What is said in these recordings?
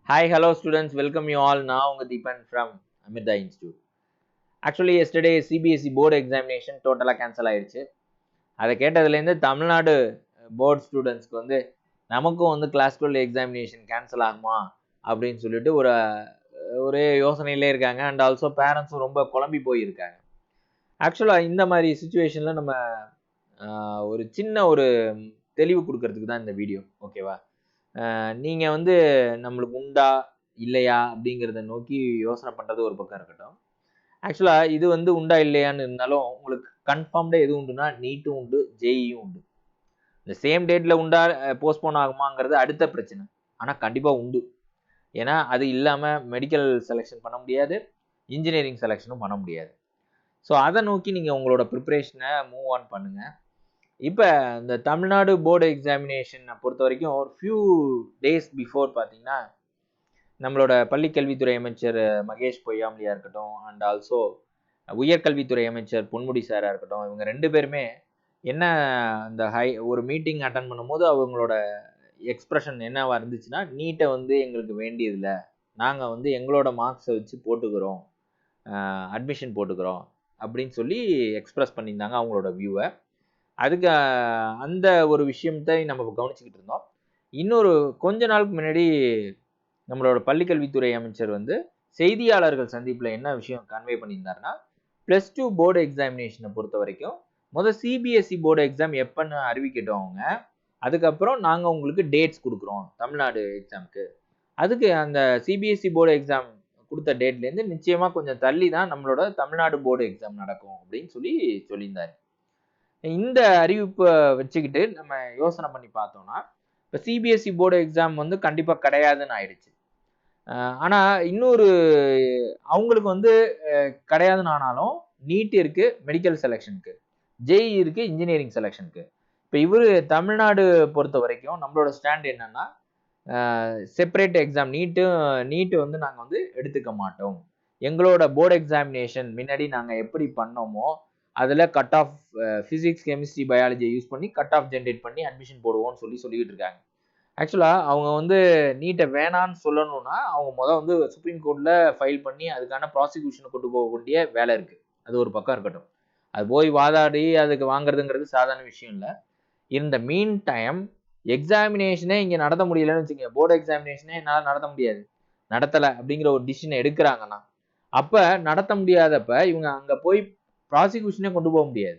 Hi, hello students. Welcome you all. Now, Deepan from Amirtha Institute. Actually, yesterday CBSE board examination totally cancel ஆயிடுச்சு. அதை கேட்டதுலேருந்து Tamil Nadu board ஸ்டூடெண்ட்ஸ்க்கு வந்து நமக்கும் வந்து class 12 examination cancel ஆகுமா அப்படின்னு சொல்லிட்டு ஒரே யோசனையிலே இருக்காங்க. அண்ட் ஆல்சோ பேரண்ட்ஸும் ரொம்ப குழம்பி போயிருக்காங்க. ஆக்சுவலாக இந்த மாதிரி சுச்சுவேஷனில் நம்ம ஒரு சின்ன ஒரு தெளிவு கொடுக்கறதுக்கு தான் இந்த வீடியோ. ஓகேவா? நீங்கள் வந்து நம்மளுக்கு உண்டா இல்லையா அப்படிங்கிறத நோக்கி யோசனை பண்ணுறது ஒரு பக்கம் இருக்கட்டும். ஆக்சுவலாக இது வந்து உண்டா இல்லையான்னு இருந்தாலும் உங்களுக்கு கன்ஃபார்ம்டாக எது உண்டுன்னா நீட்டும் உண்டு, ஜேஇயும் உண்டு. இந்த சேம் டேட்டில் உண்டா போஸ்ட்போன் ஆகுமாங்கிறது அடுத்த பிரச்சனை. ஆனால் கண்டிப்பாக உண்டு. ஏன்னா அது இல்லாமல் மெடிக்கல் செலெக்ஷன் பண்ண முடியாது, இன்ஜினியரிங் செலெக்ஷனும் பண்ண முடியாது. ஸோ அதை நோக்கி நீங்கள் உங்களோட ப்ரிப்ரேஷனை மூவ் ஆன் பண்ணுங்கள். இப்போ இந்த தமிழ்நாடு போர்டு எக்ஸாமினேஷனை பொறுத்த வரைக்கும் ஒரு ஃபியூ டேஸ் பிஃபோர் பார்த்தீங்கன்னா நம்மளோட பள்ளிக்கல்வித்துறை அமைச்சர் மகேஷ் பொய்யாமலியா இருக்கட்டும், அண்ட் ஆல்சோ உயர்கல்வித்துறை அமைச்சர் பொன்முடி சாராக இருக்கட்டும், இவங்க ரெண்டு பேருமே என்ன இந்த ஒரு மீட்டிங் அட்டன் பண்ணும்போது அவங்களோட எக்ஸ்பிரஷன் என்னவா இருந்துச்சுன்னா, நீட்டை வந்து எங்களுக்கு வேண்டியதில்லை, நாங்கள் வந்து எங்களோட மார்க்ஸை வச்சு போட்டுக்கிறோம், அட்மிஷன் போட்டுக்கிறோம் அப்படின்னு சொல்லி எக்ஸ்பிரஸ் பண்ணியிருந்தாங்க அவங்களோட வியூவை. அதுக்கு அந்த ஒரு விஷயத்தை நம்ம கவனிச்சுக்கிட்டு இருந்தோம். இன்னொரு கொஞ்ச நாளுக்கு முன்னாடி நம்மளோட பள்ளிக்கல்வித்துறை அமைச்சர் வந்து செய்தியாளர்கள் சந்திப்பில் என்ன விஷயம் கன்வே பண்ணியிருந்தாருன்னா, +2 போர்டு எக்ஸாமினேஷனை பொறுத்த வரைக்கும் முதல் சிபிஎஸ்இ போர்டு எக்ஸாம் எப்போன்னு அறிவிக்கட்டும் அவங்க, அதுக்கப்புறம் நாங்கள் உங்களுக்கு டேட்ஸ் கொடுக்குறோம் தமிழ்நாடு எக்ஸாமுக்கு. அதுக்கு அந்த சிபிஎஸ்இ போர்டு எக்ஸாம் கொடுத்த டேட்லேருந்து நிச்சயமாக கொஞ்சம் தள்ளி தான் நம்மளோட தமிழ்நாடு போர்டு எக்ஸாம் நடக்கும் அப்படின்னு சொல்லியிருந்தார். இந்த அறிவிப்பை வச்சுக்கிட்டு நம்ம யோசனை பண்ணி பார்த்தோம்னா, இப்போ சிபிஎஸ்இ போர்டு எக்ஸாம் வந்து கண்டிப்பாக கிடையாதுன்னு ஆயிடுச்சு. ஆனால் இன்னொரு அவங்களுக்கு வந்து கிடையாதுன்னு ஆனாலும் நீட் இருக்கு மெடிக்கல் செலெக்ஷனுக்கு, ஜேஇ இருக்கு இன்ஜினியரிங் செலெக்ஷனுக்கு. இப்போ இவர் தமிழ்நாடு பொறுத்த வரைக்கும் நம்மளோட ஸ்டாண்ட் என்னன்னா, செப்பரேட் எக்ஸாம் நீட்டு வந்து நாங்கள் வந்து எடுத்துக்க மாட்டோம். எங்களோட போர்டு எக்ஸாமினேஷன் முன்னாடி நாங்கள் எப்படி பண்ணோமோ அதில் கட் ஆஃப் ஃபிசிக்ஸ் கெமிஸ்ட்ரி பயாலஜியை யூஸ் பண்ணி கட் ஆஃப் ஜென்ரேட் பண்ணி அட்மிஷன் போடுவோம்னு சொல்லிக்கிட்டு இருக்காங்க. ஆக்சுவலாக அவங்க வந்து நீட்டை வேணான்னு சொல்லணும்னா அவங்க வந்து சுப்ரீம் கோர்ட்டில் ஃபைல் பண்ணி அதுக்கான ப்ராசிக்யூஷனை கொண்டு போக வேண்டிய வேலை இருக்குது. அது ஒரு பக்கம் இருக்கட்டும். அது போய் வாதாடி அதுக்கு வாங்குறதுங்கிறது சாதாரண விஷயம் இல்லை. இந்த மீன் டைம் எக்ஸாமினேஷனே இங்கே நடத்த முடியலன்னு வச்சுக்கோங்க, போர்டு எக்ஸாமினேஷனே என்னால் நடத்த முடியாது, நடத்தலை அப்படிங்கிற ஒரு டிசிஷனை எடுக்கிறாங்கன்னா, அப்போ நடத்த முடியாதப்ப இவங்க அங்கே போய் ப்ராசிக்யூஷனே கொண்டு போக முடியாது.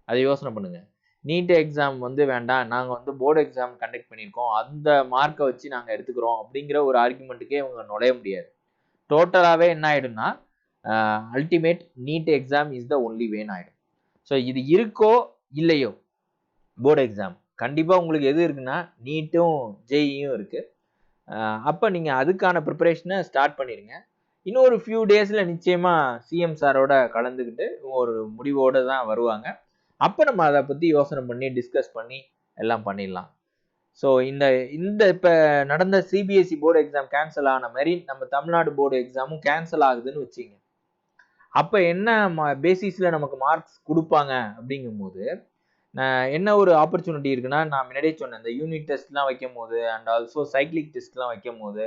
அதை யோசனை பண்ணுங்க. நீட் எக்ஸாம் வந்து வேண்டாம், நாங்கள் வந்து போர்டு எக்ஸாம் கண்டக்ட் பண்ணியிருக்கோம், அந்த மார்க்கை வச்சு நாங்கள் எடுத்துக்கிறோம் அப்படிங்கிற ஒரு ஆர்குமெண்ட்டுக்கே இவங்க நுழைய முடியாது. டோட்டலாகவே என்ன ஆகிடும்னா, ultimate NEET exam is the only வேன்னு ஆகிடும். ஸோ இது இருக்கோ இல்லையோ போர்டு எக்ஸாம் கண்டிப்பாக உங்களுக்கு எது இருக்குன்னா நீட்டும் ஜேஇயும் இருக்குது. அப்போ நீங்கள் அதுக்கான ப்ரிப்பரேஷனை ஸ்டார்ட் பண்ணிடுங்க. இன்னொரு ஃபியூ டேஸில் நிச்சயமாக சிஎம் சாரோட கலந்துக்கிட்டு ஒரு முடிவோடு தான் வருவாங்க. அப்போ நம்ம அதை பற்றி யோசனை பண்ணி டிஸ்கஸ் பண்ணி எல்லாம் பண்ணிடலாம். ஸோ இந்த இப்போ நடந்த சிபிஎஸ்இ போர்டு எக்ஸாம் கேன்சல் ஆன மாதிரி நம்ம தமிழ்நாடு போர்டு எக்ஸாமும் கேன்சல் ஆகுதுன்னு வச்சுங்க. அப்போ என்ன பேசிஸில் நமக்கு மார்க்ஸ் கொடுப்பாங்க அப்படிங்கும்போது என்ன ஒரு ஆப்பர்ச்சுனிட்டி இருக்குன்னா, நான் முன்னாடியே சொன்னேன், இந்த யூனிட் டெஸ்ட்லாம் வைக்கும் போது அண்ட் ஆல்சோ சைக்கிளிக் டெஸ்ட்லாம் வைக்கும் போது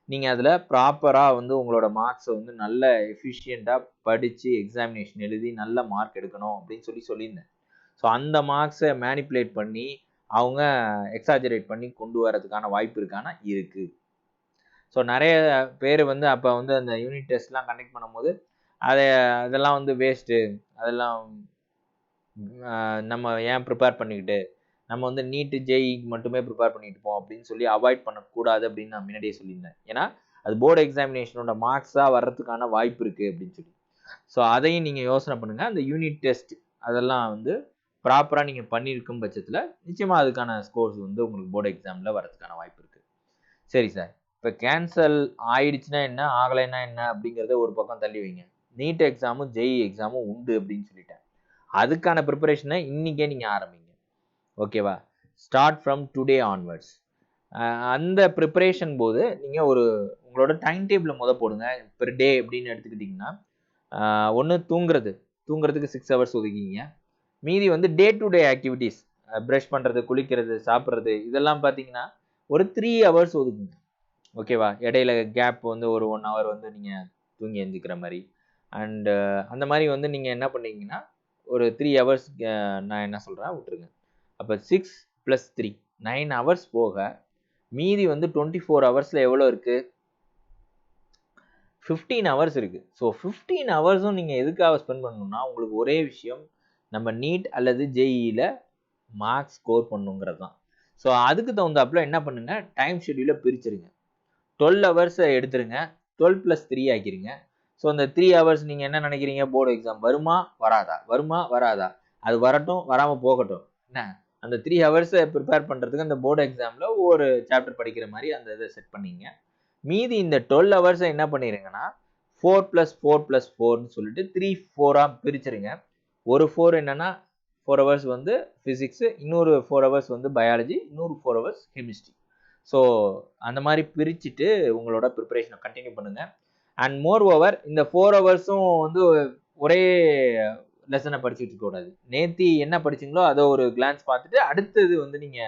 நீங்கள் அதில் ப்ராப்பராக வந்து உங்களோட மார்க்ஸை வந்து நல்ல எஃபிஷியண்ட்டாக படித்து எக்ஸாமினேஷன் எழுதி நல்ல மார்க் எடுக்கணும் அப்படின்னு சொல்லியிருந்தேன். ஸோ அந்த மார்க்ஸை மேனிப்புலேட் பண்ணி அவங்க எக்ஸாஜரேட் பண்ணி கொண்டு வரதுக்கான வாய்ப்பு இருக்கானா இருக்குது. ஸோ நிறைய பேர் வந்து அப்போ வந்து அந்த யூனிட் டெஸ்ட்லாம் கண்டக்ட் பண்ணும்போது அதெல்லாம் வந்து வேஸ்ட்டு, அதெல்லாம் நம்ம ஏன் ப்ரிப்பேர் பண்ணிக்கிட்டு நம்ம வந்து நீட்டு ஜேஇக்கு மட்டுமே ப்ரிப்பேர் பண்ணிட்டு போம் அப்படின்னு சொல்லி அவாய்ட் பண்ணக்கூடாது அப்படின்னு நான் முன்னாடியே சொல்லியிருந்தேன். ஏன்னா அது போர்டு எக்ஸாமினேஷனோட மார்க்ஸாக வர்றதுக்கான வாய்ப்பு இருக்குது அப்படின்னு சொல்லி. ஸோ அதையும் நீங்கள் யோசனை பண்ணுங்கள். அந்த யூனிட் டெஸ்ட் அதெல்லாம் வந்து ப்ராப்பராக நீங்கள் பண்ணியிருக்கும் பட்சத்தில் நிச்சயமாக அதுக்கான ஸ்கோர்ஸ் வந்து உங்களுக்கு போர்டு எக்ஸாமில் வரதுக்கான வாய்ப்பு இருக்குது. சரி சார், இப்போ கேன்சல் ஆயிடுச்சுன்னா என்ன, ஆகலைன்னா என்ன அப்படிங்கிறத ஒரு பக்கம் தள்ளி வைங்க. நீட் எக்ஸாமும் ஜேஇ எக்ஸாமும் உண்டு அப்படின்னு சொல்லிட்டேன். அதுக்கான ப்ரிப்பரேஷனை இன்றைக்கே நீங்கள் ஆரம்பிங்க. ஓகேவா? Start from today onwards. அந்த ப்ரிப்பரேஷன் போது நீங்கள் உங்களோட டைம் டேபிளை போடுங்க. பெர் டே அப்படின்னு எடுத்துக்கிட்டிங்கன்னா, ஒன்று தூங்குறதுக்கு 6 ஹவர்ஸ் ஒதுக்கிங்க. மீதி வந்து day to day activities, brush பண்ணுறது, குளிக்கிறது, சாப்பிட்றது, இதெல்லாம் பார்த்தீங்கன்னா ஒரு 3 ஹவர்ஸ் ஒதுக்குங்க. ஓகேவா? இடையில கேப் வந்து ஒரு 1 ஹவர் வந்து நீங்க தூங்கி எந்திக்கிற மாரி. அண்ட் அந்த மாரி வந்து நீங்க என்ன பண்ணீங்கன்னா, ஒரு 3 ஹவர்ஸ் நான் என்ன சொல்றேன் விட்டுருங்க. அப்ப 6 + 3 9 ஹவர்ஸ் போக, மீதி வந்து 24 ஹவர்ஸ்ல எவ்வளோ இருக்கு? 15 ஹவர்ஸ் இருக்கு. ஸோ 15 ஹவர்ஸும் நீங்க எதுக்காக ஸ்பெண்ட் பண்ணணும்னா, உங்களுக்கு ஒரே விஷயம், நம்ம நீட் அல்லது ஜேஇஇல மார்க்ஸ் ஸ்கோர் பண்ணணுங்கிறது தான். ஸோ அதுக்கு தகுந்தாப்புல என்ன பண்ணுங்க, டைம் ஷெட்யூல பிரிச்சுருங்க. 12 ஹவர்ஸ எடுத்துருங்க. 12 + 3 ஆக்கிருங்க. ஸோ அந்த 3 ஹவர்ஸ் நீங்க என்ன நினைக்கிறீங்க? போர்டு எக்ஸாம் வருமா? வராதா? வருமா? வராதா? அது வரட்டும், வராம போகட்டும். என்ன? அந்த 3 ஹவர்ஸ பிரிப்பேர் பண்றதுக்கு அந்த போர்டு எக்ஸாம்ல ஒரு சாப்டர் படிக்கிற மாரி அந்த இத செட் பண்ணீங்க. மீதி இந்த 12 ஹவர்ஸ என்ன பண்ணிருங்கன்னா, 4 + 4 + 4ன்னு சொல்லிட்டு 3, 4ஆ பிரிச்சுருங்க. ஒரு 4 என்னன்னா, 4 ஹவர்ஸ் வந்து பிசிக்ஸ், இன்னொரு 4 ஹவர்ஸ் வந்து பயாலஜி, இன்னொரு 4 ஹவர்ஸ் கெமிஸ்ட்ரி. ஸோ அந்த மாரி பிரிச்சுட்டு உங்களோட பிரிப்பரேஷன கன்டின்யூ பண்ணுங்க. அண்ட் மோர் ஓவர் இந்த 4 ஹவர்ஸும் வந்து ஒரே லெசன படிச்சுட்டு இருக்கக்கூடாது. நேத்தி என்ன படிச்சீங்களோ அத ஒரு கிளான்ஸ் பார்த்துட்டு, அடுத்தது வந்து நீங்க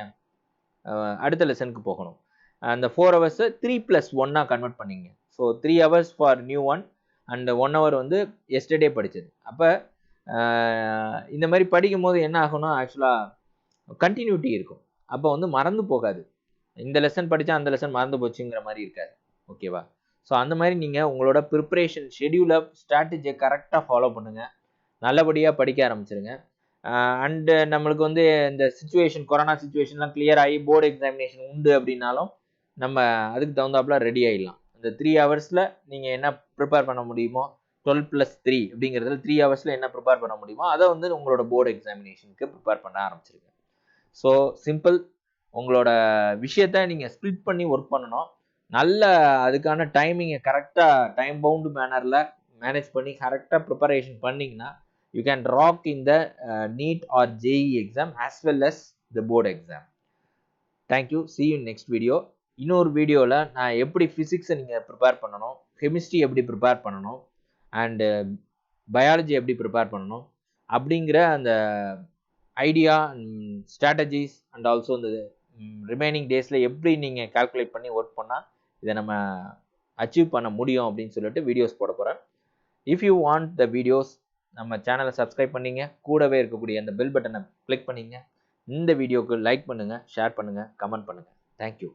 அடுத்த லெசனுக்கு போகணும். அந்த 4 ஹவர்ஸ 3 + 1ஆ கன்வெர்ட் பண்ணீங்க. So 3 hours for new one and 1 hour வந்து எஸ்டர்டே படிச்சது. அப்ப இந்த மாரி படிக்கும்போது என்ன ஆகும்னா, ஆக்சுவலா கன்டினியூட்டி இருக்கும். அப்ப வந்து மறந்து போகாது. இந்த லெசன் படிச்சா அந்த லெசன் மறந்து போச்சுங்கிற மாரி இருக்காது. ஓகேவா? ஸோ அந்த மாரி நீங்க உங்களோட பிரிப்பரேஷன் ஷெட்யூல, ஸ்ட்ராட்டஜிய கரெக்ட்டா ஃபாலோ பண்ணுங்க. நல்லபடியா படிக்க ஆரம்பிச்சுருங்க. அண்ட் நம்மளுக்கு வந்து இந்த சிச்சுவேஷன் கொரோனா சிச்சுவேஷன்லாம் கிளியர் ஆகி போர்டு எக்ஸாமினேஷன் உண்டு அப்படின்னாலும், நம்ம அதுக்கு தகுந்தாப்புல ரெடி ஆயிடலாம். இந்த 3 ஹவர்ஸ்ல நீங்க என்ன ப்ரிப்பேர் பண்ண முடியுமோ, 12 + 3 அப்படிங்கிறதுல 3 ஹவர்ஸ்ல என்ன ப்ரிப்பேர் பண்ண முடியுமோ, அத வந்து உங்களோட போர்டு எக்ஸாமினேஷனுக்கு ப்ரிப்பேர் பண்ண ஆரம்பிச்சுருங்க. So simple. உங்களோட விஷயத்த நீங்க ஸ்ப்ளிட் பண்ணி ஒர்க் பண்ணணும். நல்ல அதுக்கான டைமிங்க கரெக்ட்டா டைம் பவுண்ட் மேனர்ல மேனேஜ் பண்ணி கரெக்ட்டா ப்ரிப்பரேஷன் பண்ணீங்கன்னா, you can rock in the NEET or JEE exam as well as the board exam. Thank you. See you in next video. இன்னொரு வீடியோல நான் எப்படி பிசிக்ஸை நீங்க ப்ரிப்பேர் பண்ணணும், கெமிஸ்ட்ரி எப்படி ப்ரிப்பேர் பண்ணணும், அண்ட் பயாலஜி எப்படி ப்ரிப்பேர் பண்ணணும் அப்படிங்கிற அந்த ஐடியா, ஸ்ட்ராட்டஜிஸ் அண்ட் ஆல்சோ இந்த ரிமைனிங் டேஸ்ல எப்படி நீங்க கால்குலேட் பண்ணி ஒர்க் பண்ணா இதை நம்ம அச்சீவ் பண்ண முடியும் அப்படின்னு சொல்லிட்டு வீடியோஸ் போட போறேன். If you want the videos, நம்ம சேனலை சப்ஸ்கிரைப் பண்ணீங்க, கூடவே இருக்கக்கூடிய அந்த பெல் பட்டனை கிளிக் பண்ணீங்க. இந்த வீடியோக்கு லைக் பண்ணுங்க, ஷேர் பண்ணுங்க, கமெண்ட் பண்ணுங்க. தேங்க்யூ.